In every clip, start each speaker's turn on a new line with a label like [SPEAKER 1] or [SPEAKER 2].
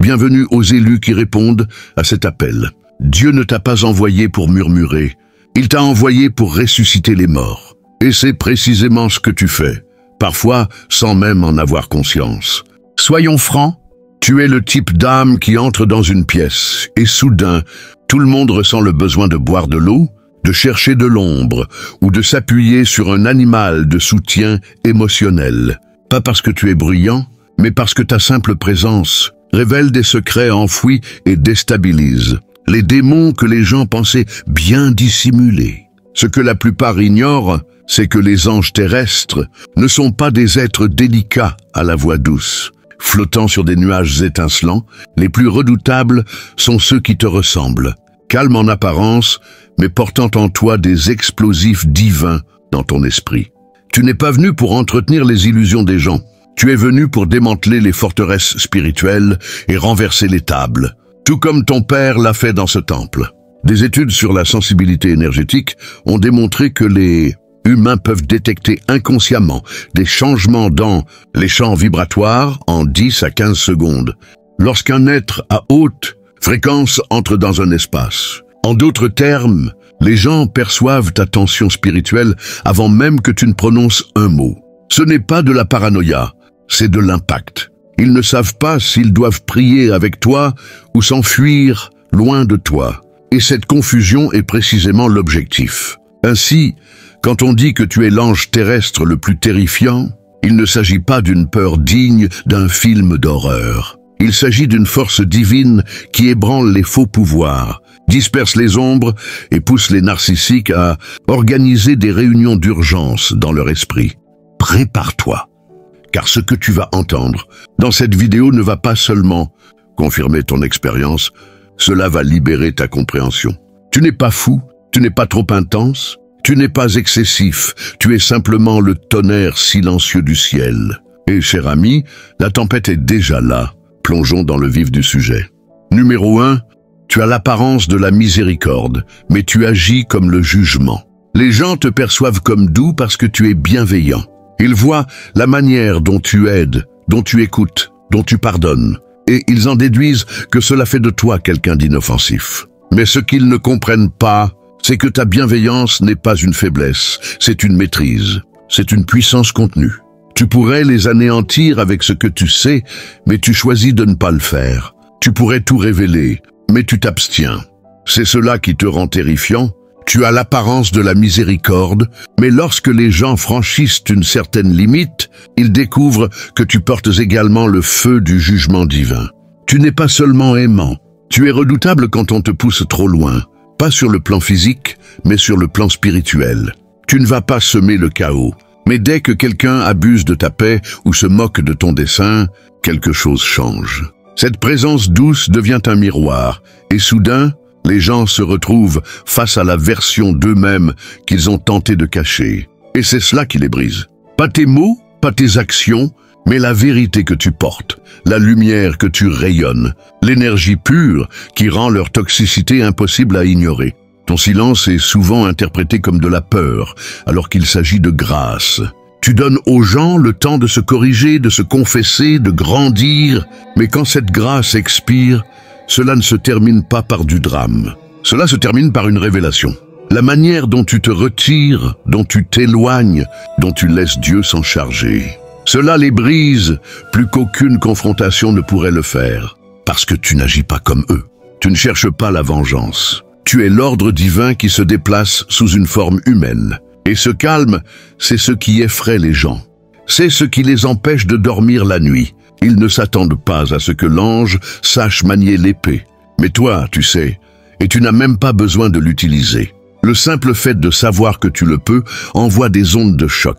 [SPEAKER 1] Bienvenue aux élus qui répondent à cet appel. Dieu ne t'a pas envoyé pour murmurer, il t'a envoyé pour ressusciter les morts. Et c'est précisément ce que tu fais, parfois sans même en avoir conscience. Soyons francs, tu es le type d'âme qui entre dans une pièce, et soudain, tout le monde ressent le besoin de boire de l'eau, de chercher de l'ombre, ou de s'appuyer sur un animal de soutien émotionnel. Pas parce que tu es bruyant, mais parce que ta simple présence révèle des secrets enfouis et déstabilise les démons que les gens pensaient bien dissimulés. Ce que la plupart ignorent, c'est que les anges terrestres ne sont pas des êtres délicats à la voix douce. Flottant sur des nuages étincelants, les plus redoutables sont ceux qui te ressemblent. Calmes en apparence, mais portant en toi des explosifs divins dans ton esprit. Tu n'es pas venu pour entretenir les illusions des gens. Tu es venu pour démanteler les forteresses spirituelles et renverser les tables, tout comme ton père l'a fait dans ce temple. Des études sur la sensibilité énergétique ont démontré que les humains peuvent détecter inconsciemment des changements dans les champs vibratoires en 10 à 15 secondes, lorsqu'un être à haute fréquence entre dans un espace. En d'autres termes, les gens perçoivent ta tension spirituelle avant même que tu ne prononces un mot. Ce n'est pas de la paranoïa, c'est de l'impact. Ils ne savent pas s'ils doivent prier avec toi ou s'enfuir loin de toi. Et cette confusion est précisément l'objectif. Ainsi, quand on dit que tu es l'ange terrestre le plus terrifiant, il ne s'agit pas d'une peur digne d'un film d'horreur. Il s'agit d'une force divine qui ébranle les faux pouvoirs, disperse les ombres et pousse les narcissiques à organiser des réunions d'urgence dans leur esprit. Prépare-toi, car ce que tu vas entendre dans cette vidéo ne va pas seulement confirmer ton expérience, cela va libérer ta compréhension. Tu n'es pas fou, tu n'es pas trop intense, tu n'es pas excessif, tu es simplement le tonnerre silencieux du ciel. Et cher ami, la tempête est déjà là. Plongeons dans le vif du sujet. Numéro 1, tu as l'apparence de la miséricorde, mais tu agis comme le jugement. Les gens te perçoivent comme doux parce que tu es bienveillant. Ils voient la manière dont tu aides, dont tu écoutes, dont tu pardonnes, et ils en déduisent que cela fait de toi quelqu'un d'inoffensif. Mais ce qu'ils ne comprennent pas, c'est que ta bienveillance n'est pas une faiblesse, c'est une maîtrise, c'est une puissance contenue. Tu pourrais les anéantir avec ce que tu sais, mais tu choisis de ne pas le faire. Tu pourrais tout révéler, mais tu t'abstiens. C'est cela qui te rend terrifiant. Tu as l'apparence de la miséricorde, mais lorsque les gens franchissent une certaine limite, ils découvrent que tu portes également le feu du jugement divin. Tu n'es pas seulement aimant, tu es redoutable quand on te pousse trop loin, pas sur le plan physique, mais sur le plan spirituel. Tu ne vas pas semer le chaos. Mais dès que quelqu'un abuse de ta paix ou se moque de ton dessein, quelque chose change. Cette présence douce devient un miroir, et soudain, les gens se retrouvent face à la version d'eux-mêmes qu'ils ont tenté de cacher. Et c'est cela qui les brise. Pas tes mots, pas tes actions, mais la vérité que tu portes, la lumière que tu rayonnes, l'énergie pure qui rend leur toxicité impossible à ignorer. Ton silence est souvent interprété comme de la peur, alors qu'il s'agit de grâce. Tu donnes aux gens le temps de se corriger, de se confesser, de grandir, mais quand cette grâce expire, cela ne se termine pas par du drame. Cela se termine par une révélation. La manière dont tu te retires, dont tu t'éloignes, dont tu laisses Dieu s'en charger. Cela les brise plus qu'aucune confrontation ne pourrait le faire, parce que tu n'agis pas comme eux. Tu ne cherches pas la vengeance. Tu es l'ordre divin qui se déplace sous une forme humaine. Et ce calme, c'est ce qui effraie les gens. C'est ce qui les empêche de dormir la nuit. Ils ne s'attendent pas à ce que l'ange sache manier l'épée. Mais toi, tu sais, et tu n'as même pas besoin de l'utiliser. Le simple fait de savoir que tu le peux envoie des ondes de choc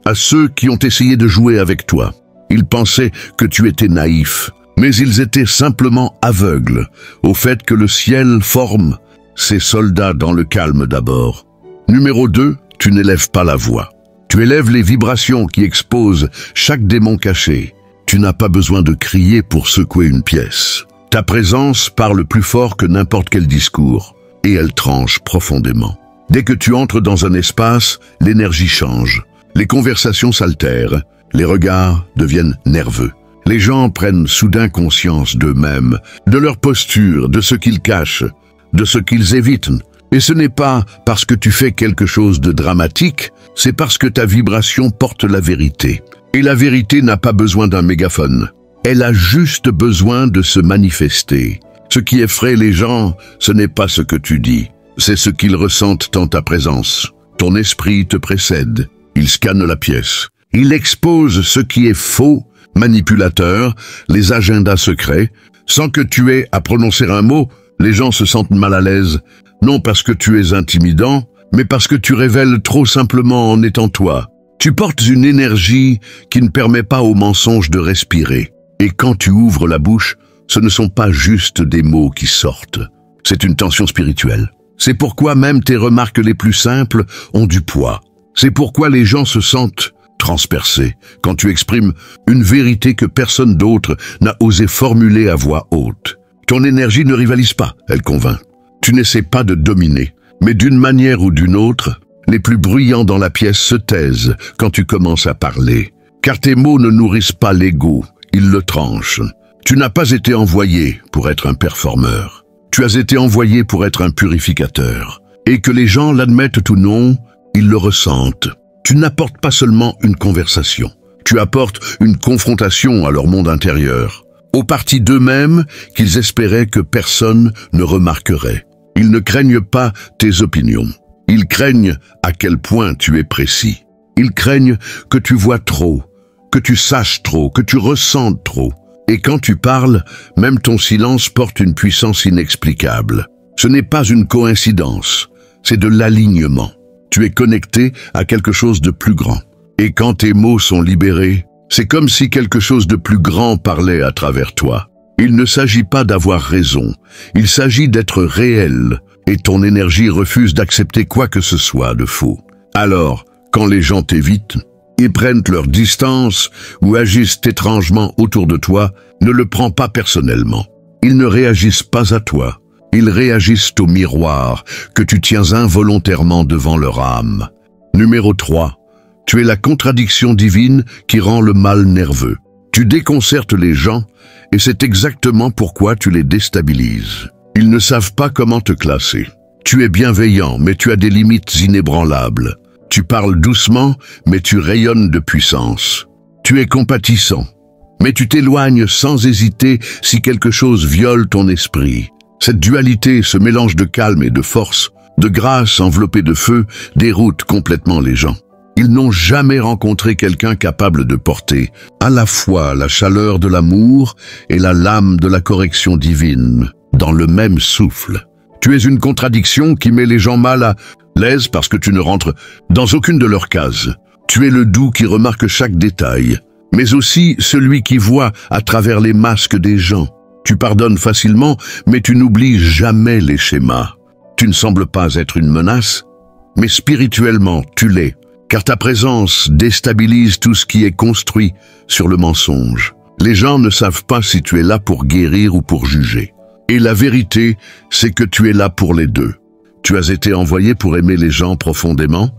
[SPEAKER 1] à ceux qui ont essayé de jouer avec toi. Ils pensaient que tu étais naïf, mais ils étaient simplement aveugles au fait que le ciel forme ses soldats dans le calme d'abord. Numéro 2, tu n'élèves pas la voix. Tu élèves les vibrations qui exposent chaque démon caché. Tu n'as pas besoin de crier pour secouer une pièce. Ta présence parle plus fort que n'importe quel discours, et elle tranche profondément. Dès que tu entres dans un espace, l'énergie change. Les conversations s'altèrent, les regards deviennent nerveux. Les gens prennent soudain conscience d'eux-mêmes, de leur posture, de ce qu'ils cachent, de ce qu'ils évitent. Et ce n'est pas parce que tu fais quelque chose de dramatique, c'est parce que ta vibration porte la vérité. Et la vérité n'a pas besoin d'un mégaphone. Elle a juste besoin de se manifester. Ce qui effraie les gens, ce n'est pas ce que tu dis, c'est ce qu'ils ressentent en ta présence. Ton esprit te précède, il scanne la pièce. Il expose ce qui est faux, manipulateur, les agendas secrets. Sans que tu aies à prononcer un mot, les gens se sentent mal à l'aise. Non parce que tu es intimidant, mais parce que tu révèles trop simplement en étant toi. Tu portes une énergie qui ne permet pas aux mensonges de respirer. Et quand tu ouvres la bouche, ce ne sont pas juste des mots qui sortent. C'est une tension spirituelle. C'est pourquoi même tes remarques les plus simples ont du poids. C'est pourquoi les gens se sentent transpercés quand tu exprimes une vérité que personne d'autre n'a osé formuler à voix haute. Ton énergie ne rivalise pas, elle convainc. Tu n'essaies pas de dominer, mais d'une manière ou d'une autre, les plus bruyants dans la pièce se taisent quand tu commences à parler. Car tes mots ne nourrissent pas l'ego, ils le tranchent. Tu n'as pas été envoyé pour être un performeur. Tu as été envoyé pour être un purificateur. Et que les gens l'admettent ou non, ils le ressentent. Tu n'apportes pas seulement une conversation. Tu apportes une confrontation à leur monde intérieur. Aux parties d'eux-mêmes qu'ils espéraient que personne ne remarquerait. Ils ne craignent pas tes opinions. Ils craignent à quel point tu es précis. Ils craignent que tu vois trop, que tu saches trop, que tu ressentes trop. Et quand tu parles, même ton silence porte une puissance inexplicable. Ce n'est pas une coïncidence, c'est de l'alignement. Tu es connecté à quelque chose de plus grand. Et quand tes mots sont libérés, c'est comme si quelque chose de plus grand parlait à travers toi. Il ne s'agit pas d'avoir raison, il s'agit d'être réel, et ton énergie refuse d'accepter quoi que ce soit de faux. Alors, quand les gens t'évitent, ils prennent leur distance ou agissent étrangement autour de toi, ne le prends pas personnellement. Ils ne réagissent pas à toi. Ils réagissent au miroir que tu tiens involontairement devant leur âme. Numéro 3. Tu es la contradiction divine qui rend le mal nerveux. Tu déconcertes les gens et c'est exactement pourquoi tu les déstabilises. Ils ne savent pas comment te classer. Tu es bienveillant, mais tu as des limites inébranlables. Tu parles doucement, mais tu rayonnes de puissance. Tu es compatissant, mais tu t'éloignes sans hésiter si quelque chose viole ton esprit. Cette dualité, ce mélange de calme et de force, de grâce enveloppée de feu, déroute complètement les gens. Ils n'ont jamais rencontré quelqu'un capable de porter à la fois la chaleur de l'amour et la lame de la correction divine dans le même souffle. Tu es une contradiction qui met les gens mal à l'aise parce que tu ne rentres dans aucune de leurs cases. Tu es le doux qui remarque chaque détail, mais aussi celui qui voit à travers les masques des gens. Tu pardonnes facilement, mais tu n'oublies jamais les schémas. Tu ne sembles pas être une menace, mais spirituellement, tu l'es, car ta présence déstabilise tout ce qui est construit sur le mensonge. Les gens ne savent pas si tu es là pour guérir ou pour juger. Et la vérité, c'est que tu es là pour les deux. Tu as été envoyé pour aimer les gens profondément,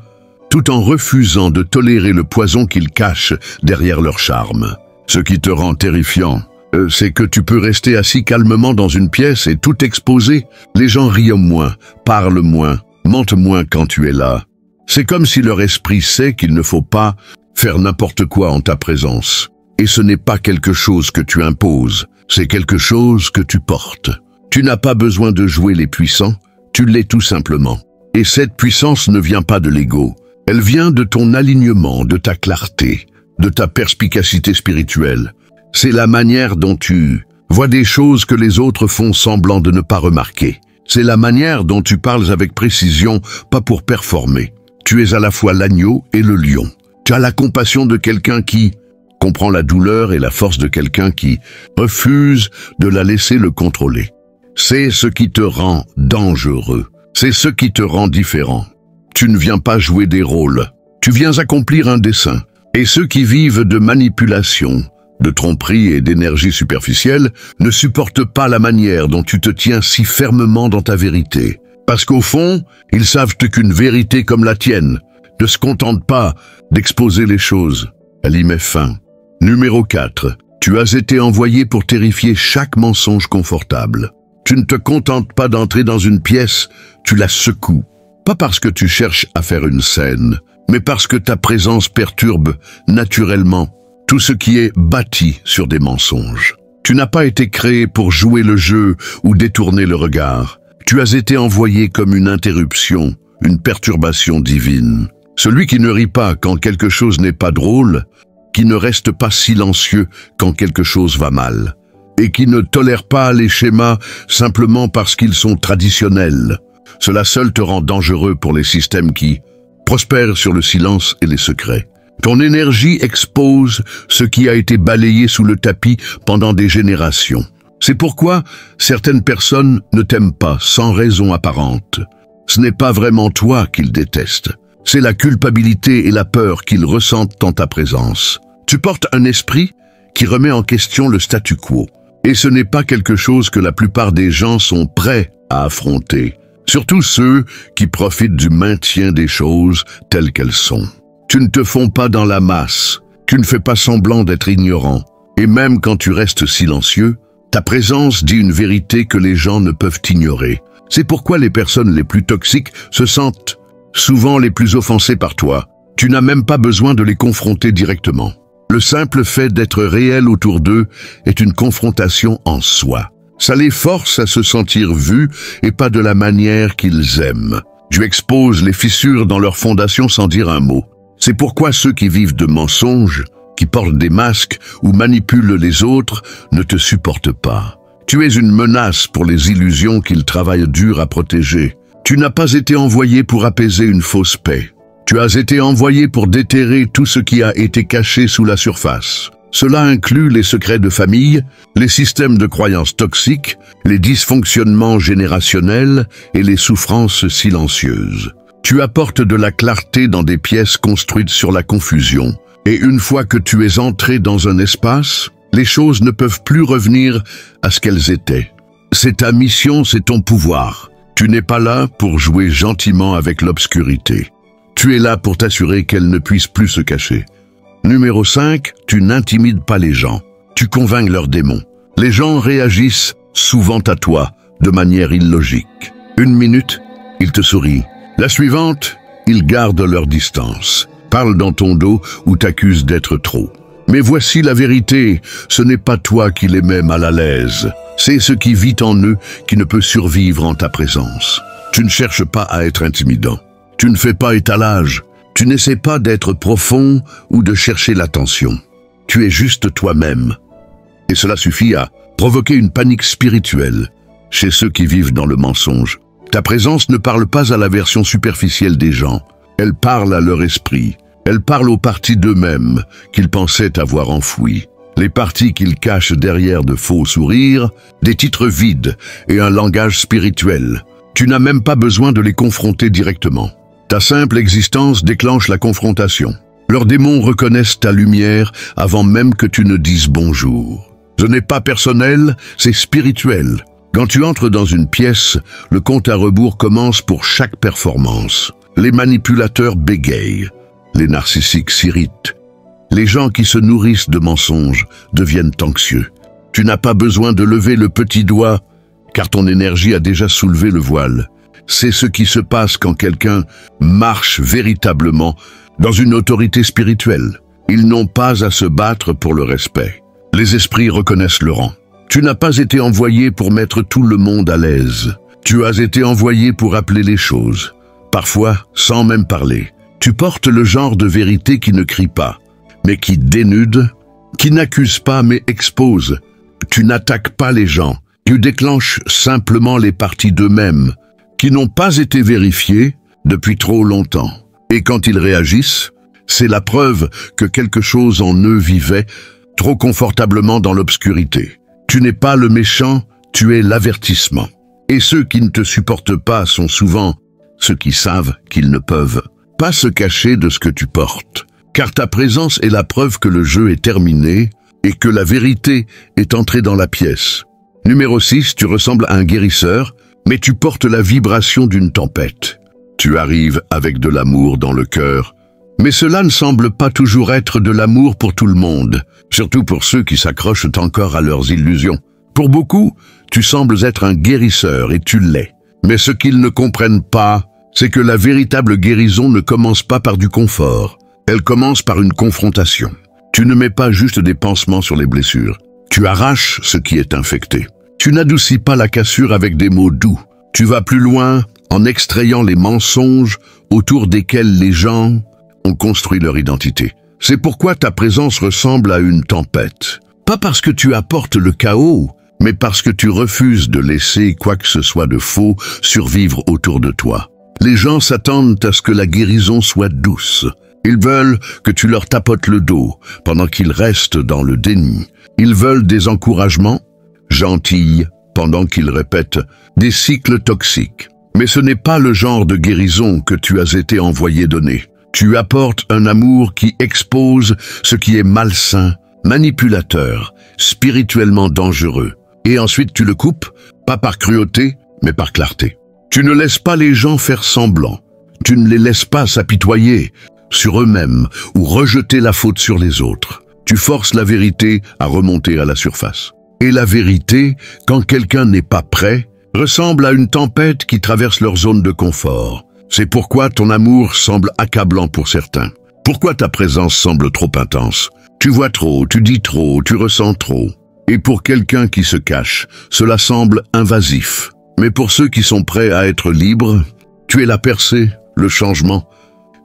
[SPEAKER 1] tout en refusant de tolérer le poison qu'ils cachent derrière leur charme. Ce qui te rend terrifiant, c'est que tu peux rester assis calmement dans une pièce et tout exposer. Les gens rient moins, parlent moins, mentent moins quand tu es là. C'est comme si leur esprit sait qu'il ne faut pas faire n'importe quoi en ta présence. Et ce n'est pas quelque chose que tu imposes, c'est quelque chose que tu portes. Tu n'as pas besoin de jouer les puissants, tu l'es tout simplement. Et cette puissance ne vient pas de l'ego. Elle vient de ton alignement, de ta clarté, de ta perspicacité spirituelle. C'est la manière dont tu vois des choses que les autres font semblant de ne pas remarquer. C'est la manière dont tu parles avec précision, pas pour performer. Tu es à la fois l'agneau et le lion. Tu as la compassion de quelqu'un qui comprend la douleur et la force de quelqu'un qui refuse de la laisser le contrôler. C'est ce qui te rend dangereux. C'est ce qui te rend différent. Tu ne viens pas jouer des rôles. Tu viens accomplir un dessein. Et ceux qui vivent de manipulation, de tromperie et d'énergie superficielle ne supportent pas la manière dont tu te tiens si fermement dans ta vérité. Parce qu'au fond, ils savent qu'une vérité comme la tienne ne se contente pas d'exposer les choses. Elle y met fin. Numéro 4. Tu as été envoyé pour terrifier chaque mensonge confortable. Tu ne te contentes pas d'entrer dans une pièce, tu la secoues. Pas parce que tu cherches à faire une scène, mais parce que ta présence perturbe naturellement tout ce qui est bâti sur des mensonges. Tu n'as pas été créé pour jouer le jeu ou détourner le regard. Tu as été envoyé comme une interruption, une perturbation divine. Celui qui ne rit pas quand quelque chose n'est pas drôle, qui ne reste pas silencieux quand quelque chose va mal, et qui ne tolère pas les schémas simplement parce qu'ils sont traditionnels. Cela seul te rend dangereux pour les systèmes qui prospèrent sur le silence et les secrets. Ton énergie expose ce qui a été balayé sous le tapis pendant des générations. C'est pourquoi certaines personnes ne t'aiment pas sans raison apparente. Ce n'est pas vraiment toi qu'ils détestent. C'est la culpabilité et la peur qu'ils ressentent en ta présence. Tu portes un esprit qui remet en question le statu quo. Et ce n'est pas quelque chose que la plupart des gens sont prêts à affronter. Surtout ceux qui profitent du maintien des choses telles qu'elles sont. Tu ne te fonds pas dans la masse. Tu ne fais pas semblant d'être ignorant. Et même quand tu restes silencieux, ta présence dit une vérité que les gens ne peuvent ignorer. C'est pourquoi les personnes les plus toxiques se sentent souvent les plus offensées par toi. Tu n'as même pas besoin de les confronter directement. Le simple fait d'être réel autour d'eux est une confrontation en soi. Ça les force à se sentir vus et pas de la manière qu'ils aiment. Tu exposes les fissures dans leur fondation sans dire un mot. C'est pourquoi ceux qui vivent de mensonges, qui portent des masques ou manipulent les autres, ne te supportent pas. Tu es une menace pour les illusions qu'ils travaillent dur à protéger. Tu n'as pas été envoyé pour apaiser une fausse paix. Tu as été envoyé pour déterrer tout ce qui a été caché sous la surface. Cela inclut les secrets de famille, les systèmes de croyances toxiques, les dysfonctionnements générationnels et les souffrances silencieuses. Tu apportes de la clarté dans des pièces construites sur la confusion. Et une fois que tu es entré dans un espace, les choses ne peuvent plus revenir à ce qu'elles étaient. C'est ta mission, c'est ton pouvoir. Tu n'es pas là pour jouer gentiment avec l'obscurité. Tu es là pour t'assurer qu'elle ne puisse plus se cacher. Numéro 5, tu n'intimides pas les gens. Tu convaincs leurs démons. Les gens réagissent souvent à toi de manière illogique. Une minute, ils te sourient. La suivante, ils gardent leur distance, parlent dans ton dos ou t'accusent d'être trop. Mais voici la vérité, ce n'est pas toi qui les mets mal à l'aise. C'est ce qui vit en eux qui ne peut survivre en ta présence. Tu ne cherches pas à être intimidant. Tu ne fais pas étalage. Tu n'essaies pas d'être profond ou de chercher l'attention. Tu es juste toi-même. Et cela suffit à provoquer une panique spirituelle chez ceux qui vivent dans le mensonge. Ta présence ne parle pas à la version superficielle des gens. Elle parle à leur esprit. Elle parle aux parties d'eux-mêmes qu'ils pensaient avoir enfouies. Les parties qu'ils cachent derrière de faux sourires, des titres vides et un langage spirituel. Tu n'as même pas besoin de les confronter directement. Ta simple existence déclenche la confrontation. Leurs démons reconnaissent ta lumière avant même que tu ne dises bonjour. Ce n'est pas personnel, c'est spirituel. Quand tu entres dans une pièce, le compte à rebours commence pour chaque performance. Les manipulateurs bégayent, les narcissiques s'irritent. Les gens qui se nourrissent de mensonges deviennent anxieux. Tu n'as pas besoin de lever le petit doigt, car ton énergie a déjà soulevé le voile. C'est ce qui se passe quand quelqu'un marche véritablement dans une autorité spirituelle. Ils n'ont pas à se battre pour le respect. Les esprits reconnaissent le rang. Tu n'as pas été envoyé pour mettre tout le monde à l'aise. Tu as été envoyé pour appeler les choses, parfois sans même parler. Tu portes le genre de vérité qui ne crie pas, mais qui dénude, qui n'accuse pas mais expose. Tu n'attaques pas les gens. Tu déclenches simplement les parties d'eux-mêmes, qui n'ont pas été vérifiées depuis trop longtemps. Et quand ils réagissent, c'est la preuve que quelque chose en eux vivait trop confortablement dans l'obscurité. Tu n'es pas le méchant, tu es l'avertissement. Et ceux qui ne te supportent pas sont souvent ceux qui savent qu'ils ne peuvent pas se cacher de ce que tu portes. Car ta présence est la preuve que le jeu est terminé et que la vérité est entrée dans la pièce. Numéro 6, tu ressembles à un guérisseur, mais tu portes la vibration d'une tempête. Tu arrives avec de l'amour dans le cœur, Mais cela ne semble pas toujours être de l'amour pour tout le monde, surtout pour ceux qui s'accrochent encore à leurs illusions. Pour beaucoup, tu sembles être un guérisseur et tu l'es. Mais ce qu'ils ne comprennent pas, c'est que la véritable guérison ne commence pas par du confort. Elle commence par une confrontation. Tu ne mets pas juste des pansements sur les blessures. Tu arraches ce qui est infecté. Tu n'adoucis pas la cassure avec des mots doux. Tu vas plus loin en extrayant les mensonges autour desquels les gens ont construit leur identité. C'est pourquoi ta présence ressemble à une tempête. Pas parce que tu apportes le chaos, mais parce que tu refuses de laisser quoi que ce soit de faux survivre autour de toi. Les gens s'attendent à ce que la guérison soit douce. Ils veulent que tu leur tapotes le dos pendant qu'ils restent dans le déni. Ils veulent des encouragements gentils pendant qu'ils répètent des cycles toxiques. Mais ce n'est pas le genre de guérison que tu as été envoyé donner. Tu apportes un amour qui expose ce qui est malsain, manipulateur, spirituellement dangereux. Et ensuite tu le coupes, pas par cruauté, mais par clarté. Tu ne laisses pas les gens faire semblant. Tu ne les laisses pas s'apitoyer sur eux-mêmes ou rejeter la faute sur les autres. Tu forces la vérité à remonter à la surface. Et la vérité, quand quelqu'un n'est pas prêt, ressemble à une tempête qui traverse leur zone de confort. C'est pourquoi ton amour semble accablant pour certains. Pourquoi ta présence semble trop intense. Tu vois trop, tu dis trop, tu ressens trop. Et pour quelqu'un qui se cache, cela semble invasif. Mais pour ceux qui sont prêts à être libres, tu es la percée, le changement.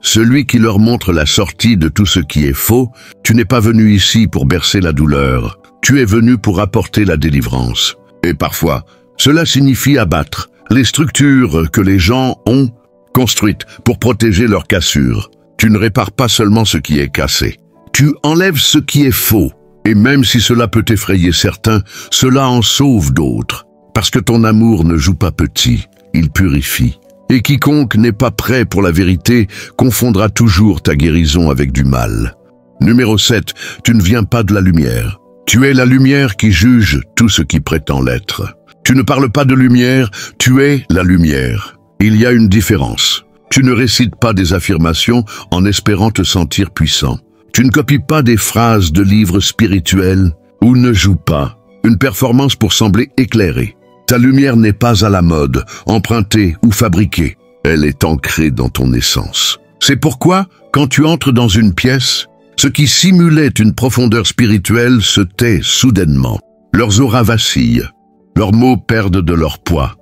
[SPEAKER 1] Celui qui leur montre la sortie de tout ce qui est faux. Tu n'es pas venu ici pour bercer la douleur. Tu es venu pour apporter la délivrance. Et parfois, cela signifie abattre les structures que les gens ont construites pour protéger leurs cassures. Tu ne répares pas seulement ce qui est cassé. Tu enlèves ce qui est faux. Et même si cela peut effrayer certains, cela en sauve d'autres. Parce que ton amour ne joue pas petit, il purifie. Et quiconque n'est pas prêt pour la vérité confondra toujours ta guérison avec du mal. Numéro 7, tu ne viens pas de la lumière. Tu es la lumière qui juge tout ce qui prétend l'être. Tu ne parles pas de lumière, tu es la lumière. Il y a une différence. Tu ne récites pas des affirmations en espérant te sentir puissant. Tu ne copies pas des phrases de livres spirituels ou ne joues pas une performance pour sembler éclairée. Ta lumière n'est pas à la mode, empruntée ou fabriquée. Elle est ancrée dans ton essence. C'est pourquoi, quand tu entres dans une pièce, ce qui simulait une profondeur spirituelle se tait soudainement. Leurs auras vacillent, leurs mots perdent de leur poids.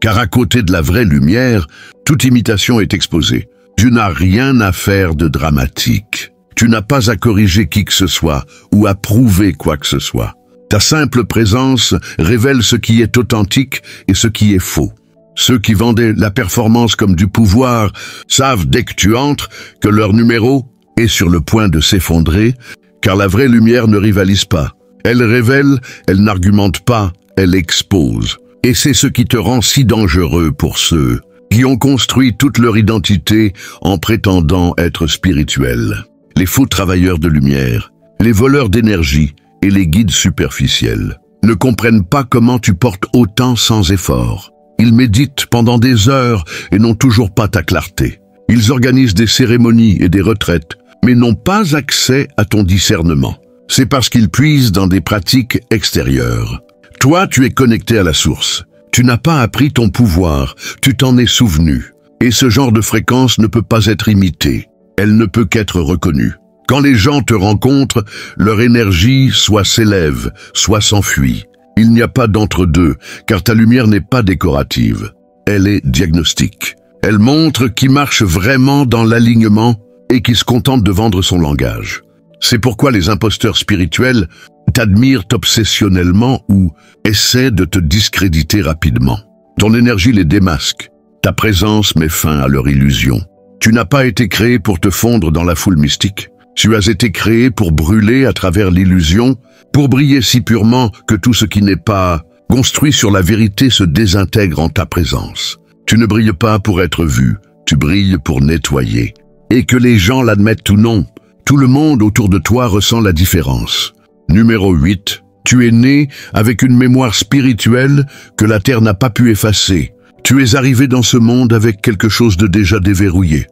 [SPEAKER 1] Car à côté de la vraie lumière, toute imitation est exposée. Tu n'as rien à faire de dramatique. Tu n'as pas à corriger qui que ce soit ou à prouver quoi que ce soit. Ta simple présence révèle ce qui est authentique et ce qui est faux. Ceux qui vendaient la performance comme du pouvoir savent dès que tu entres que leur numéro est sur le point de s'effondrer, car la vraie lumière ne rivalise pas. Elle révèle, elle n'argumente pas, elle expose. Et c'est ce qui te rend si dangereux pour ceux qui ont construit toute leur identité en prétendant être spirituels. Les faux travailleurs de lumière, les voleurs d'énergie et les guides superficiels ne comprennent pas comment tu portes autant sans effort. Ils méditent pendant des heures et n'ont toujours pas ta clarté. Ils organisent des cérémonies et des retraites, mais n'ont pas accès à ton discernement. C'est parce qu'ils puisent dans des pratiques extérieures. Toi, tu es connecté à la source. Tu n'as pas appris ton pouvoir, tu t'en es souvenu. Et ce genre de fréquence ne peut pas être imité. Elle ne peut qu'être reconnue. Quand les gens te rencontrent, leur énergie soit s'élève, soit s'enfuit. Il n'y a pas d'entre-deux, car ta lumière n'est pas décorative. Elle est diagnostique. Elle montre qui marche vraiment dans l'alignement et qui se contente de vendre son langage. C'est pourquoi les imposteurs spirituels t'admirent obsessionnellement ou essaient de te discréditer rapidement. Ton énergie les démasque. Ta présence met fin à leur illusion. Tu n'as pas été créé pour te fondre dans la foule mystique. Tu as été créé pour brûler à travers l'illusion, pour briller si purement que tout ce qui n'est pas construit sur la vérité se désintègre en ta présence. Tu ne brilles pas pour être vu, tu brilles pour nettoyer. Et que les gens l'admettent ou non, tout le monde autour de toi ressent la différence. Numéro 8. Tu es né avec une mémoire spirituelle que la terre n'a pas pu effacer. Tu es arrivé dans ce monde avec quelque chose de déjà déverrouillé.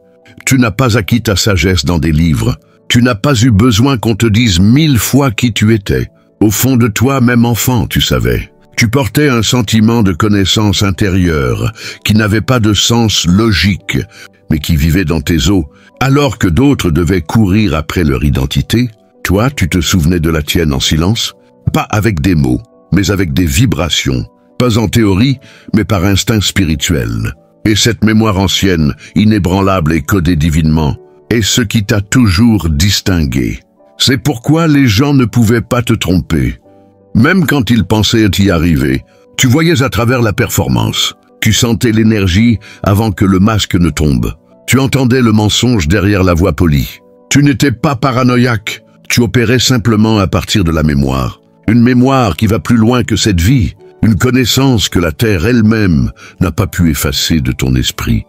[SPEAKER 1] Tu n'as pas acquis ta sagesse dans des livres. Tu n'as pas eu besoin qu'on te dise 1000 fois qui tu étais. Au fond de toi, même enfant, tu savais. Tu portais un sentiment de connaissance intérieure qui n'avait pas de sens logique, mais qui vivait dans tes os. Alors que d'autres devaient courir après leur identité, toi, tu te souvenais de la tienne en silence, pas avec des mots, mais avec des vibrations, pas en théorie, mais par instinct spirituel. Et cette mémoire ancienne, inébranlable et codée divinement, est ce qui t'a toujours distingué. C'est pourquoi les gens ne pouvaient pas te tromper. Même quand ils pensaient y arriver, tu voyais à travers la performance. Tu sentais l'énergie avant que le masque ne tombe. Tu entendais le mensonge derrière la voix polie. Tu n'étais pas paranoïaque, tu opérais simplement à partir de la mémoire. Une mémoire qui va plus loin que cette vie, une connaissance que la terre elle-même n'a pas pu effacer de ton esprit.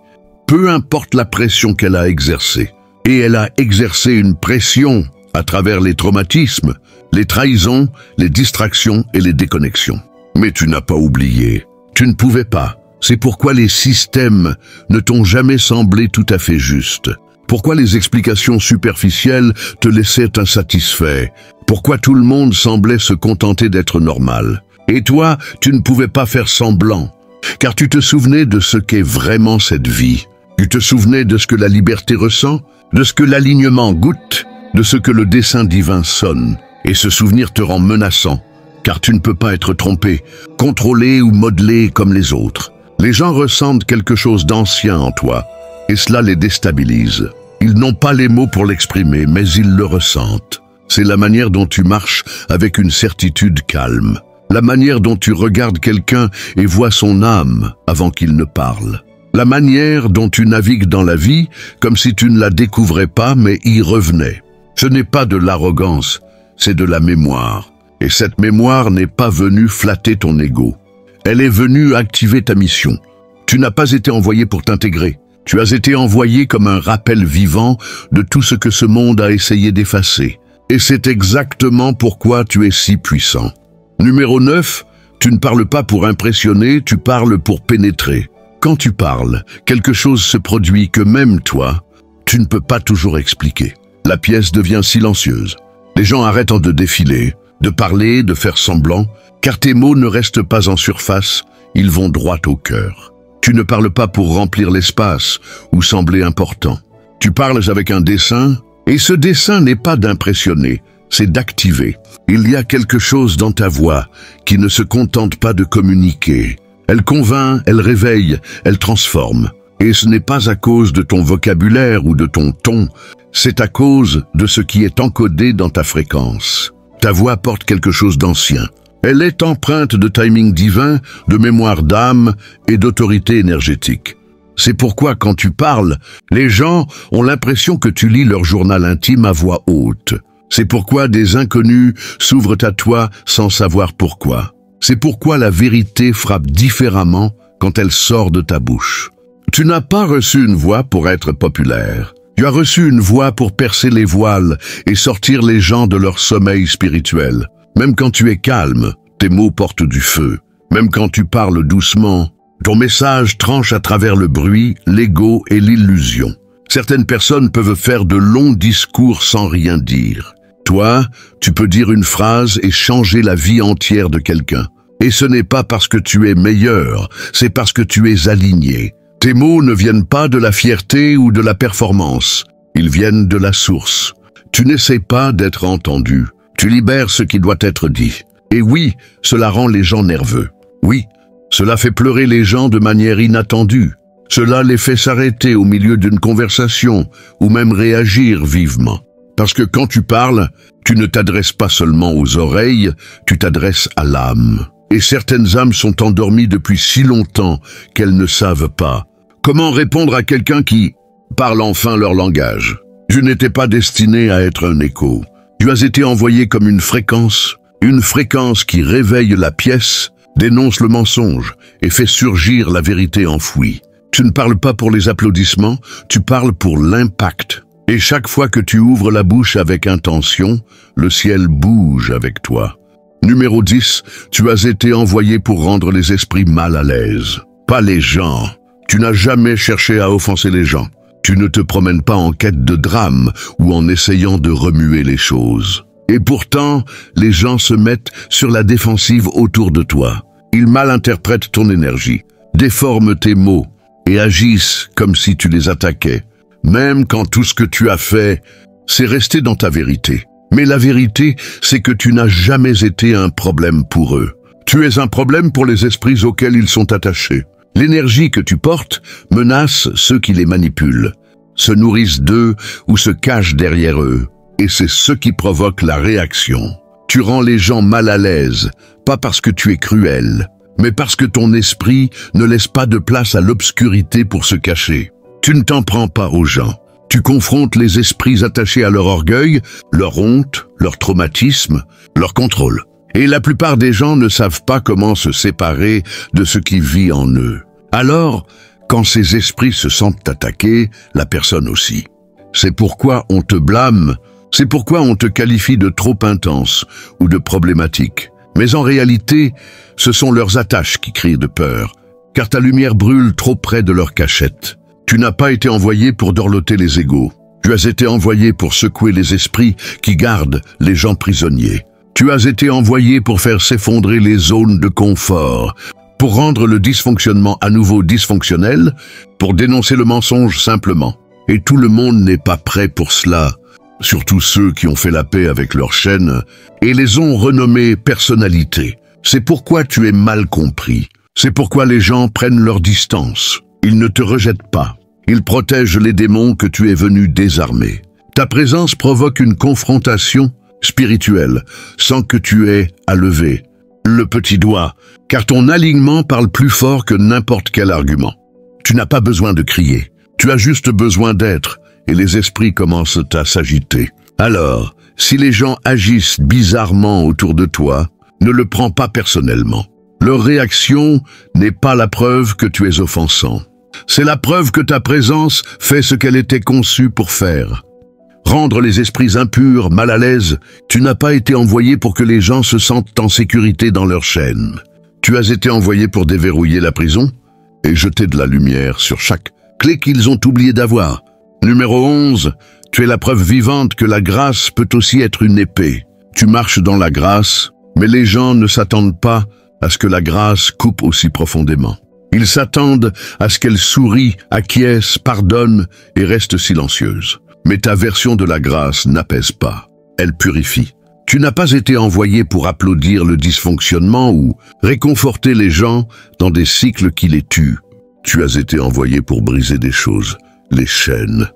[SPEAKER 1] Peu importe la pression qu'elle a exercée. Et elle a exercé une pression à travers les traumatismes, les trahisons, les distractions et les déconnexions. Mais tu n'as pas oublié. Tu ne pouvais pas. C'est pourquoi les systèmes ne t'ont jamais semblé tout à fait justes. Pourquoi les explications superficielles te laissaient insatisfait. Pourquoi tout le monde semblait se contenter d'être normal. Et toi, tu ne pouvais pas faire semblant, car tu te souvenais de ce qu'est vraiment cette vie. Tu te souvenais de ce que la liberté ressent, de ce que l'alignement goûte, de ce que le dessein divin sonne. Et ce souvenir te rend menaçant, car tu ne peux pas être trompé, contrôlé ou modelé comme les autres. Les gens ressentent quelque chose d'ancien en toi, et cela les déstabilise. Ils n'ont pas les mots pour l'exprimer, mais ils le ressentent. C'est la manière dont tu marches avec une certitude calme. La manière dont tu regardes quelqu'un et vois son âme avant qu'il ne parle. La manière dont tu navigues dans la vie comme si tu ne la découvrais pas mais y revenais. Ce n'est pas de l'arrogance, c'est de la mémoire. Et cette mémoire n'est pas venue flatter ton ego. Elle est venue activer ta mission. Tu n'as pas été envoyé pour t'intégrer. Tu as été envoyé comme un rappel vivant de tout ce que ce monde a essayé d'effacer. Et c'est exactement pourquoi tu es si puissant. Numéro 9, tu ne parles pas pour impressionner, tu parles pour pénétrer. Quand tu parles, quelque chose se produit que même toi, tu ne peux pas toujours expliquer. La pièce devient silencieuse. Les gens arrêtent de défiler, de parler, de faire semblant, car tes mots ne restent pas en surface, ils vont droit au cœur. Tu ne parles pas pour remplir l'espace ou sembler important. Tu parles avec un dessein, et ce dessein n'est pas d'impressionner, c'est d'activer. Il y a quelque chose dans ta voix qui ne se contente pas de communiquer. Elle convainc, elle réveille, elle transforme. Et ce n'est pas à cause de ton vocabulaire ou de ton ton, c'est à cause de ce qui est encodé dans ta fréquence. Ta voix porte quelque chose d'ancien. Elle est empreinte de timing divin, de mémoire d'âme et d'autorité énergétique. C'est pourquoi quand tu parles, les gens ont l'impression que tu lis leur journal intime à voix haute. C'est pourquoi des inconnus s'ouvrent à toi sans savoir pourquoi. C'est pourquoi la vérité frappe différemment quand elle sort de ta bouche. Tu n'as pas reçu une voix pour être populaire. Tu as reçu une voix pour percer les voiles et sortir les gens de leur sommeil spirituel. Même quand tu es calme, tes mots portent du feu. Même quand tu parles doucement, ton message tranche à travers le bruit, l'ego et l'illusion. Certaines personnes peuvent faire de longs discours sans rien dire. Toi, tu peux dire une phrase et changer la vie entière de quelqu'un. Et ce n'est pas parce que tu es meilleur, c'est parce que tu es aligné. Tes mots ne viennent pas de la fierté ou de la performance, ils viennent de la source. Tu n'essaies pas d'être entendu, tu libères ce qui doit être dit. Et oui, cela rend les gens nerveux. Oui, cela fait pleurer les gens de manière inattendue. Cela les fait s'arrêter au milieu d'une conversation ou même réagir vivement. Parce que quand tu parles, tu ne t'adresses pas seulement aux oreilles, tu t'adresses à l'âme. Et certaines âmes sont endormies depuis si longtemps qu'elles ne savent pas. Comment répondre à quelqu'un qui parle enfin leur langage? Tu n'étais pas destiné à être un écho. Tu as été envoyé comme une fréquence qui réveille la pièce, dénonce le mensonge et fait surgir la vérité enfouie. Tu ne parles pas pour les applaudissements, tu parles pour l'impact. Et chaque fois que tu ouvres la bouche avec intention, le ciel bouge avec toi. Numéro 10, tu as été envoyé pour rendre les esprits mal à l'aise. Pas les gens. Tu n'as jamais cherché à offenser les gens. Tu ne te promènes pas en quête de drame ou en essayant de remuer les choses. Et pourtant, les gens se mettent sur la défensive autour de toi. Ils mal interprètent ton énergie, déforment tes mots et agissent comme si tu les attaquais. Même quand tout ce que tu as fait, c'est rester dans ta vérité. Mais la vérité, c'est que tu n'as jamais été un problème pour eux. Tu es un problème pour les esprits auxquels ils sont attachés. L'énergie que tu portes menace ceux qui les manipulent, se nourrissent d'eux ou se cachent derrière eux. Et c'est ce qui provoque la réaction. Tu rends les gens mal à l'aise, pas parce que tu es cruel, mais parce que ton esprit ne laisse pas de place à l'obscurité pour se cacher. Tu ne t'en prends pas aux gens. Tu confrontes les esprits attachés à leur orgueil, leur honte, leur traumatisme, leur contrôle. Et la plupart des gens ne savent pas comment se séparer de ce qui vit en eux. Alors, quand ces esprits se sentent attaqués, la personne aussi. C'est pourquoi on te blâme, c'est pourquoi on te qualifie de trop intense ou de problématique. Mais en réalité, ce sont leurs attaches qui crient de peur, car ta lumière brûle trop près de leur cachette. Tu n'as pas été envoyé pour dorloter les égos. Tu as été envoyé pour secouer les esprits qui gardent les gens prisonniers. Tu as été envoyé pour faire s'effondrer les zones de confort, pour rendre le dysfonctionnement à nouveau dysfonctionnel, pour dénoncer le mensonge simplement. Et tout le monde n'est pas prêt pour cela, surtout ceux qui ont fait la paix avec leur chaîne et les ont renommés personnalités. C'est pourquoi tu es mal compris. C'est pourquoi les gens prennent leur distance. Ils ne te rejettent pas. Ils protègent les démons que tu es venu désarmer. Ta présence provoque une confrontation spirituelle, sans que tu aies à lever le petit doigt, car ton alignement parle plus fort que n'importe quel argument. Tu n'as pas besoin de crier. Tu as juste besoin d'être, et les esprits commencent à s'agiter. Alors, si les gens agissent bizarrement autour de toi, ne le prends pas personnellement. Leur réaction n'est pas la preuve que tu es offensant. C'est la preuve que ta présence fait ce qu'elle était conçue pour faire. Rendre les esprits impurs, mal à l'aise, tu n'as pas été envoyé pour que les gens se sentent en sécurité dans leur chaîne. Tu as été envoyé pour déverrouiller la prison et jeter de la lumière sur chaque clé qu'ils ont oublié d'avoir. Numéro 11, tu es la preuve vivante que la grâce peut aussi être une épée. Tu marches dans la grâce, mais les gens ne s'attendent pas à ce que la grâce coupe aussi profondément. Ils s'attendent à ce qu'elle sourie, acquiesce, pardonne et reste silencieuse. Mais ta version de la grâce n'apaise pas, elle purifie. Tu n'as pas été envoyé pour applaudir le dysfonctionnement ou réconforter les gens dans des cycles qui les tuent. Tu as été envoyé pour briser des choses, les chaînes,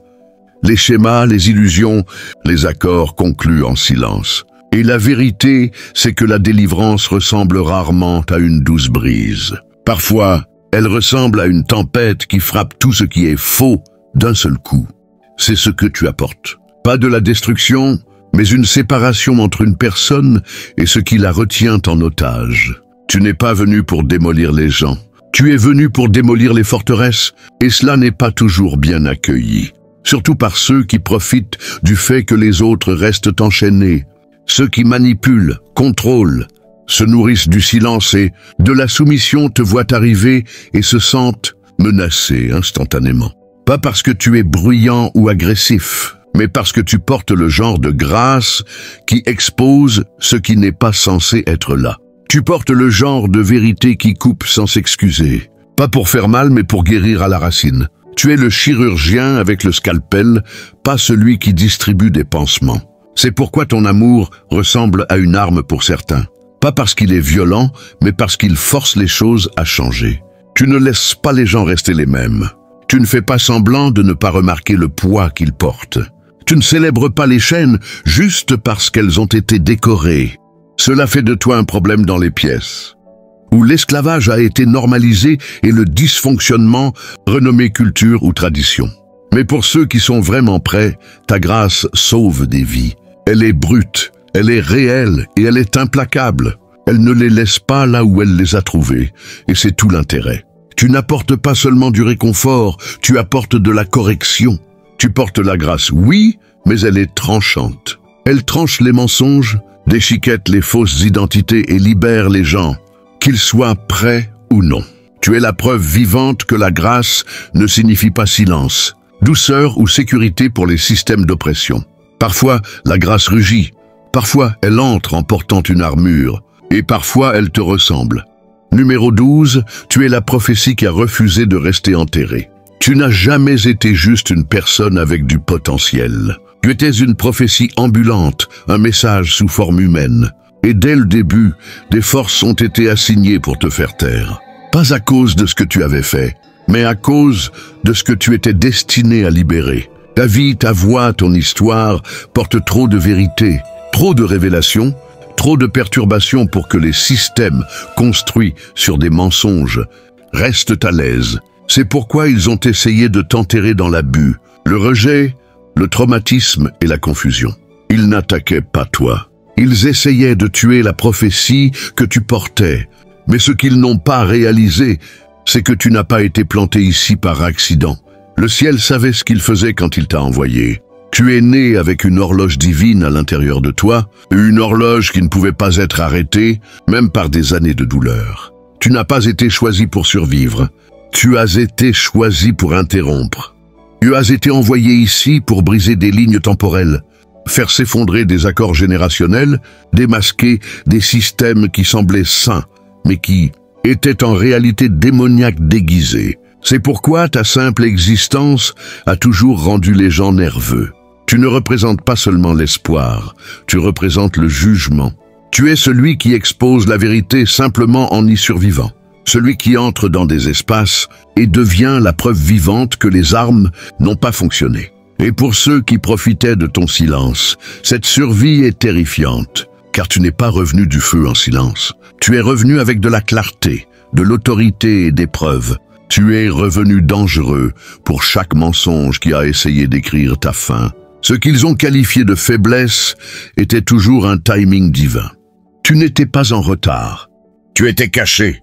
[SPEAKER 1] les schémas, les illusions, les accords conclus en silence. Et la vérité, c'est que la délivrance ressemble rarement à une douce brise. Parfois, elle ressemble à une tempête qui frappe tout ce qui est faux d'un seul coup. C'est ce que tu apportes. Pas de la destruction, mais une séparation entre une personne et ce qui la retient en otage. Tu n'es pas venu pour démolir les gens. Tu es venu pour démolir les forteresses, et cela n'est pas toujours bien accueilli. Surtout par ceux qui profitent du fait que les autres restent enchaînés. Ceux qui manipulent, contrôlent, se nourrissent du silence et de la soumission te voient arriver et se sentent menacés instantanément. Pas parce que tu es bruyant ou agressif, mais parce que tu portes le genre de grâce qui expose ce qui n'est pas censé être là. Tu portes le genre de vérité qui coupe sans s'excuser. Pas pour faire mal, mais pour guérir à la racine. Tu es le chirurgien avec le scalpel, pas celui qui distribue des pansements. C'est pourquoi ton amour ressemble à une arme pour certains. Pas parce qu'il est violent, mais parce qu'il force les choses à changer. Tu ne laisses pas les gens rester les mêmes. Tu ne fais pas semblant de ne pas remarquer le poids qu'ils portent. Tu ne célèbres pas les chaînes juste parce qu'elles ont été décorées. Cela fait de toi un problème dans les pièces, où l'esclavage a été normalisé et le dysfonctionnement renommé culture ou tradition. Mais pour ceux qui sont vraiment prêts, ta grâce sauve des vies. Elle est brute, elle est réelle et elle est implacable. Elle ne les laisse pas là où elle les a trouvés, et c'est tout l'intérêt. Tu n'apportes pas seulement du réconfort, tu apportes de la correction. Tu portes la grâce, oui, mais elle est tranchante. Elle tranche les mensonges, déchiquette les fausses identités et libère les gens, qu'ils soient prêts ou non. Tu es la preuve vivante que la grâce ne signifie pas silence, douceur ou sécurité pour les systèmes d'oppression. Parfois, la grâce rugit, parfois elle entre en portant une armure, et parfois elle te ressemble. Numéro 12, tu es la prophétie qui a refusé de rester enterrée. Tu n'as jamais été juste une personne avec du potentiel. Tu étais une prophétie ambulante, un message sous forme humaine. Et dès le début, des forces ont été assignées pour te faire taire. Pas à cause de ce que tu avais fait, mais à cause de ce que tu étais destiné à libérer. Ta vie, ta voix, ton histoire portent trop de vérité, trop de révélations, trop de perturbations pour que les systèmes construits sur des mensonges restent à l'aise. C'est pourquoi ils ont essayé de t'enterrer dans l'abus, le rejet, le traumatisme et la confusion. Ils n'attaquaient pas toi. Ils essayaient de tuer la prophétie que tu portais. Mais ce qu'ils n'ont pas réalisé, c'est que tu n'as pas été planté ici par accident. Le ciel savait ce qu'il faisait quand il t'a envoyé. Tu es né avec une horloge divine à l'intérieur de toi, une horloge qui ne pouvait pas être arrêtée, même par des années de douleur. Tu n'as pas été choisi pour survivre. Tu as été choisi pour interrompre. Tu as été envoyé ici pour briser des lignes temporelles, faire s'effondrer des accords générationnels, démasquer des systèmes qui semblaient sains, mais qui étaient en réalité démoniaques déguisés. C'est pourquoi ta simple existence a toujours rendu les gens nerveux. Tu ne représentes pas seulement l'espoir, tu représentes le jugement. Tu es celui qui expose la vérité simplement en y survivant. Celui qui entre dans des espaces et devient la preuve vivante que les armes n'ont pas fonctionné. Et pour ceux qui profitaient de ton silence, cette survie est terrifiante, car tu n'es pas revenu du feu en silence. Tu es revenu avec de la clarté, de l'autorité et des preuves. Tu es revenu dangereux pour chaque mensonge qui a essayé d'écrire ta fin. Ce qu'ils ont qualifié de faiblesse était toujours un timing divin. Tu n'étais pas en retard. Tu étais caché.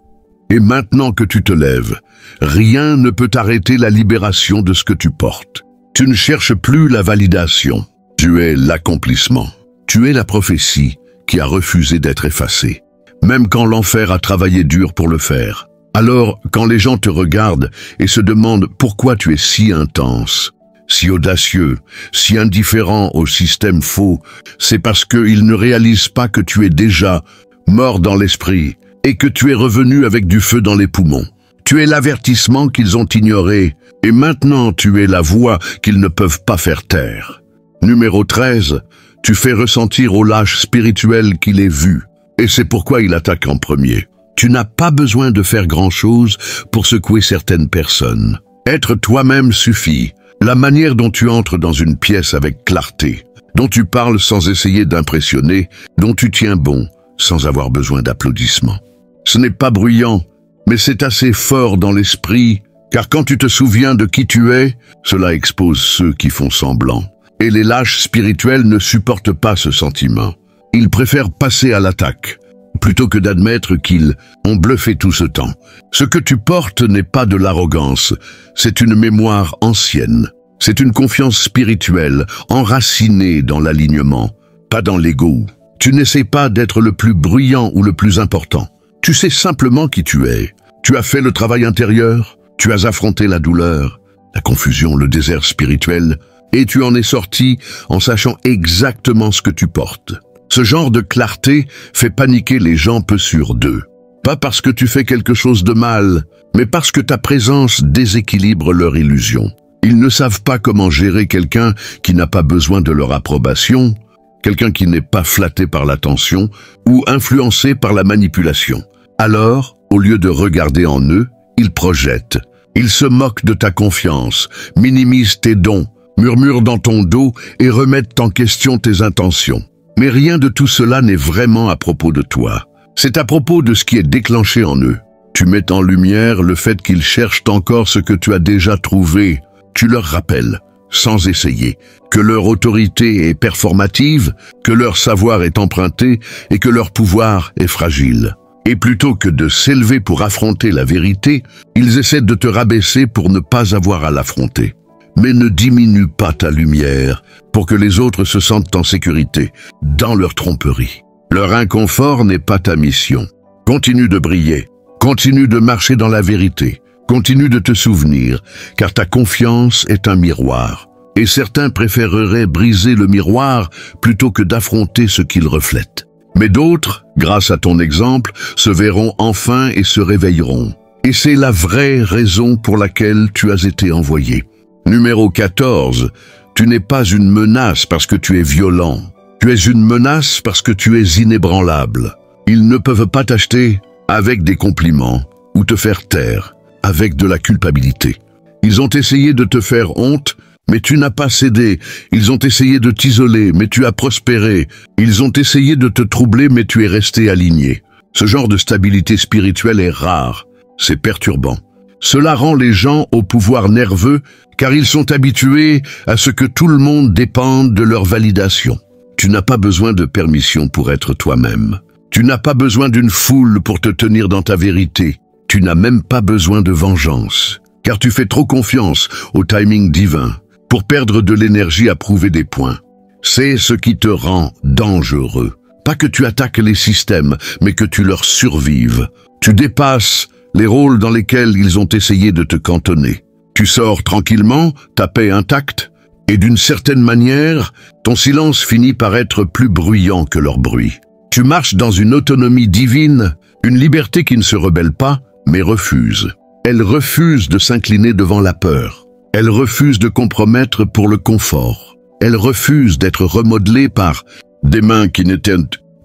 [SPEAKER 1] Et maintenant que tu te lèves, rien ne peut arrêter la libération de ce que tu portes. Tu ne cherches plus la validation. Tu es l'accomplissement. Tu es la prophétie qui a refusé d'être effacée, même quand l'enfer a travaillé dur pour le faire. Alors, quand les gens te regardent et se demandent pourquoi tu es si intense, si audacieux, si indifférent au système faux, c'est parce qu'ils ne réalisent pas que tu es déjà mort dans l'esprit et que tu es revenu avec du feu dans les poumons. Tu es l'avertissement qu'ils ont ignoré et maintenant tu es la voix qu'ils ne peuvent pas faire taire. Numéro 13, tu fais ressentir au lâche spirituel qu'il est vu et c'est pourquoi il attaque en premier. Tu n'as pas besoin de faire grand-chose pour secouer certaines personnes. Être toi-même suffit. La manière dont tu entres dans une pièce avec clarté, dont tu parles sans essayer d'impressionner, dont tu tiens bon, sans avoir besoin d'applaudissements. Ce n'est pas bruyant, mais c'est assez fort dans l'esprit, car quand tu te souviens de qui tu es, cela expose ceux qui font semblant. Et les lâches spirituels ne supportent pas ce sentiment. Ils préfèrent passer à l'attaque, plutôt que d'admettre qu'ils ont bluffé tout ce temps. Ce que tu portes n'est pas de l'arrogance, c'est une mémoire ancienne. C'est une confiance spirituelle, enracinée dans l'alignement, pas dans l'ego. Tu n'essaies pas d'être le plus bruyant ou le plus important. Tu sais simplement qui tu es. Tu as fait le travail intérieur, tu as affronté la douleur, la confusion, le désert spirituel, et tu en es sorti en sachant exactement ce que tu portes. Ce genre de clarté fait paniquer les gens peu sûrs d'eux. Pas parce que tu fais quelque chose de mal, mais parce que ta présence déséquilibre leur illusion. Ils ne savent pas comment gérer quelqu'un qui n'a pas besoin de leur approbation, quelqu'un qui n'est pas flatté par l'attention ou influencé par la manipulation. Alors, au lieu de regarder en eux, ils projettent. Ils se moquent de ta confiance, minimisent tes dons, murmurent dans ton dos et remettent en question tes intentions. Mais rien de tout cela n'est vraiment à propos de toi. C'est à propos de ce qui est déclenché en eux. Tu mets en lumière le fait qu'ils cherchent encore ce que tu as déjà trouvé. Tu leur rappelles, sans essayer, que leur autorité est performative, que leur savoir est emprunté et que leur pouvoir est fragile. Et plutôt que de s'élever pour affronter la vérité, ils essaient de te rabaisser pour ne pas avoir à l'affronter. Mais ne diminue pas ta lumière pour que les autres se sentent en sécurité, dans leur tromperie. Leur inconfort n'est pas ta mission. Continue de briller, continue de marcher dans la vérité, Continue de te souvenir, car ta confiance est un miroir. Et certains préféreraient briser le miroir plutôt que d'affronter ce qu'il reflète. Mais d'autres, grâce à ton exemple, se verront enfin et se réveilleront. Et c'est la vraie raison pour laquelle tu as été envoyé. Numéro 14. Tu n'es pas une menace parce que tu es violent. Tu es une menace parce que tu es inébranlable. Ils ne peuvent pas t'acheter avec des compliments ou te faire taire avec de la culpabilité. Ils ont essayé de te faire honte, mais tu n'as pas cédé. Ils ont essayé de t'isoler, mais tu as prospéré. Ils ont essayé de te troubler, mais tu es resté aligné. Ce genre de stabilité spirituelle est rare. C'est perturbant. Cela rend les gens au pouvoir nerveux, car ils sont habitués à ce que tout le monde dépende de leur validation. Tu n'as pas besoin de permission pour être toi-même. Tu n'as pas besoin d'une foule pour te tenir dans ta vérité. Tu n'as même pas besoin de vengeance, car tu fais trop confiance au timing divin pour perdre de l'énergie à prouver des points. C'est ce qui te rend dangereux. Pas que tu attaques les systèmes, mais que tu leur survives. Tu dépasses les rôles dans lesquels ils ont essayé de te cantonner. Tu sors tranquillement, ta paix intacte, et d'une certaine manière, ton silence finit par être plus bruyant que leur bruit. Tu marches dans une autonomie divine, une liberté qui ne se rebelle pas, mais refuse. Elle refuse de s'incliner devant la peur. Elle refuse de compromettre pour le confort. Elle refuse d'être remodelée par des mains qui n'étaient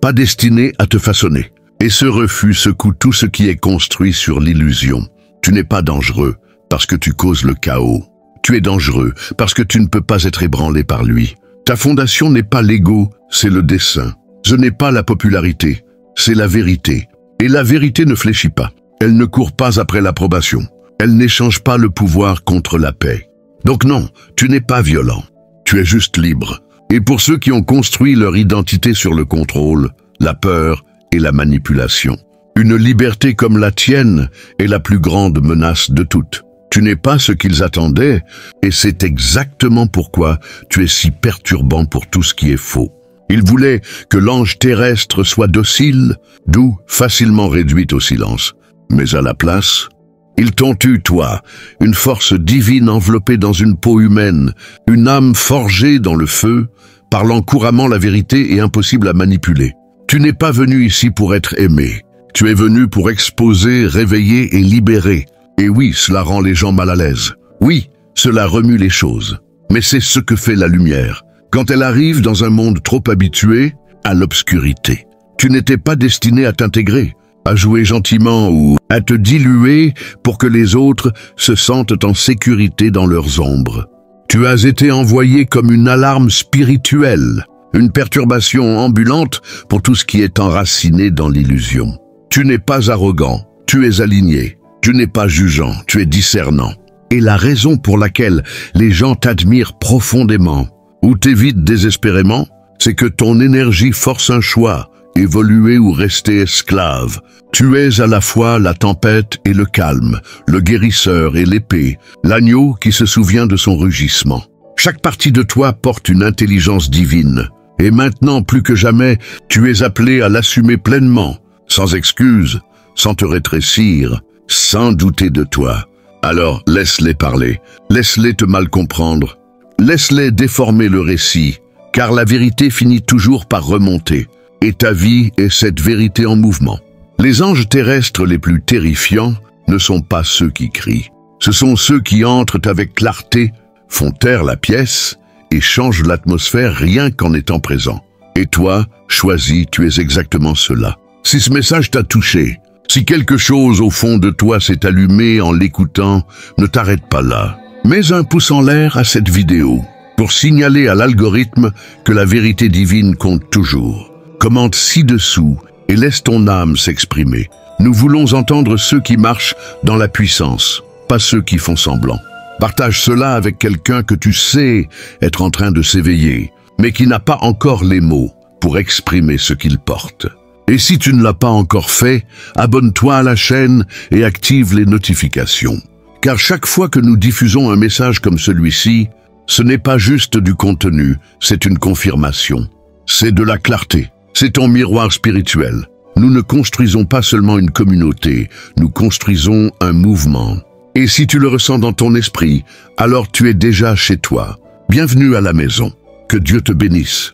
[SPEAKER 1] pas destinées à te façonner. Et ce refus secoue tout ce qui est construit sur l'illusion. Tu n'es pas dangereux parce que tu causes le chaos. Tu es dangereux parce que tu ne peux pas être ébranlé par lui. Ta fondation n'est pas l'ego, c'est le dessein. Ce n'est pas la popularité, c'est la vérité. Et la vérité ne fléchit pas. Elle ne court pas après l'approbation. Elle n'échange pas le pouvoir contre la paix. Donc non, tu n'es pas violent. Tu es juste libre. Et pour ceux qui ont construit leur identité sur le contrôle, la peur et la manipulation, une liberté comme la tienne est la plus grande menace de toutes. Tu n'es pas ce qu'ils attendaient, et c'est exactement pourquoi tu es si perturbant pour tout ce qui est faux. Ils voulaient que l'ange terrestre soit docile, doux, facilement réduit au silence. Mais à la place, ils t'ont eu, toi, une force divine enveloppée dans une peau humaine, une âme forgée dans le feu, parlant couramment la vérité et impossible à manipuler. Tu n'es pas venu ici pour être aimé. Tu es venu pour exposer, réveiller et libérer. Et oui, cela rend les gens mal à l'aise. Oui, cela remue les choses. Mais c'est ce que fait la lumière. Quand elle arrive dans un monde trop habitué à l'obscurité. Tu n'étais pas destiné à t'intégrer, à jouer gentiment ou à te diluer pour que les autres se sentent en sécurité dans leurs ombres. Tu as été envoyé comme une alarme spirituelle, une perturbation ambulante pour tout ce qui est enraciné dans l'illusion. Tu n'es pas arrogant, tu es aligné. Tu n'es pas jugeant, tu es discernant. Et la raison pour laquelle les gens t'admirent profondément ou t'évitent désespérément, c'est que ton énergie force un choix, évoluer ou rester esclave. Tu es à la fois la tempête et le calme, le guérisseur et l'épée, l'agneau qui se souvient de son rugissement. Chaque partie de toi porte une intelligence divine. Et maintenant, plus que jamais, tu es appelé à l'assumer pleinement, sans excuse, sans te rétrécir, sans douter de toi. Alors laisse-les parler, laisse-les te mal comprendre, laisse-les déformer le récit, car la vérité finit toujours par remonter, et ta vie est cette vérité en mouvement. Les anges terrestres les plus terrifiants ne sont pas ceux qui crient, ce sont ceux qui entrent avec clarté, font taire la pièce et changent l'atmosphère rien qu'en étant présents. Et toi, choisis, tu es exactement cela. Si ce message t'a touché, si quelque chose au fond de toi s'est allumé en l'écoutant, ne t'arrête pas là. Mets un pouce en l'air à cette vidéo pour signaler à l'algorithme que la vérité divine compte toujours. Commente ci-dessous et laisse ton âme s'exprimer. Nous voulons entendre ceux qui marchent dans la puissance, pas ceux qui font semblant. Partage cela avec quelqu'un que tu sais être en train de s'éveiller, mais qui n'a pas encore les mots pour exprimer ce qu'il porte. Et si tu ne l'as pas encore fait, abonne-toi à la chaîne et active les notifications. Car chaque fois que nous diffusons un message comme celui-ci, ce n'est pas juste du contenu, c'est une confirmation. C'est de la clarté, c'est ton miroir spirituel. Nous ne construisons pas seulement une communauté, nous construisons un mouvement. Et si tu le ressens dans ton esprit, alors tu es déjà chez toi. Bienvenue à la maison. Que Dieu te bénisse.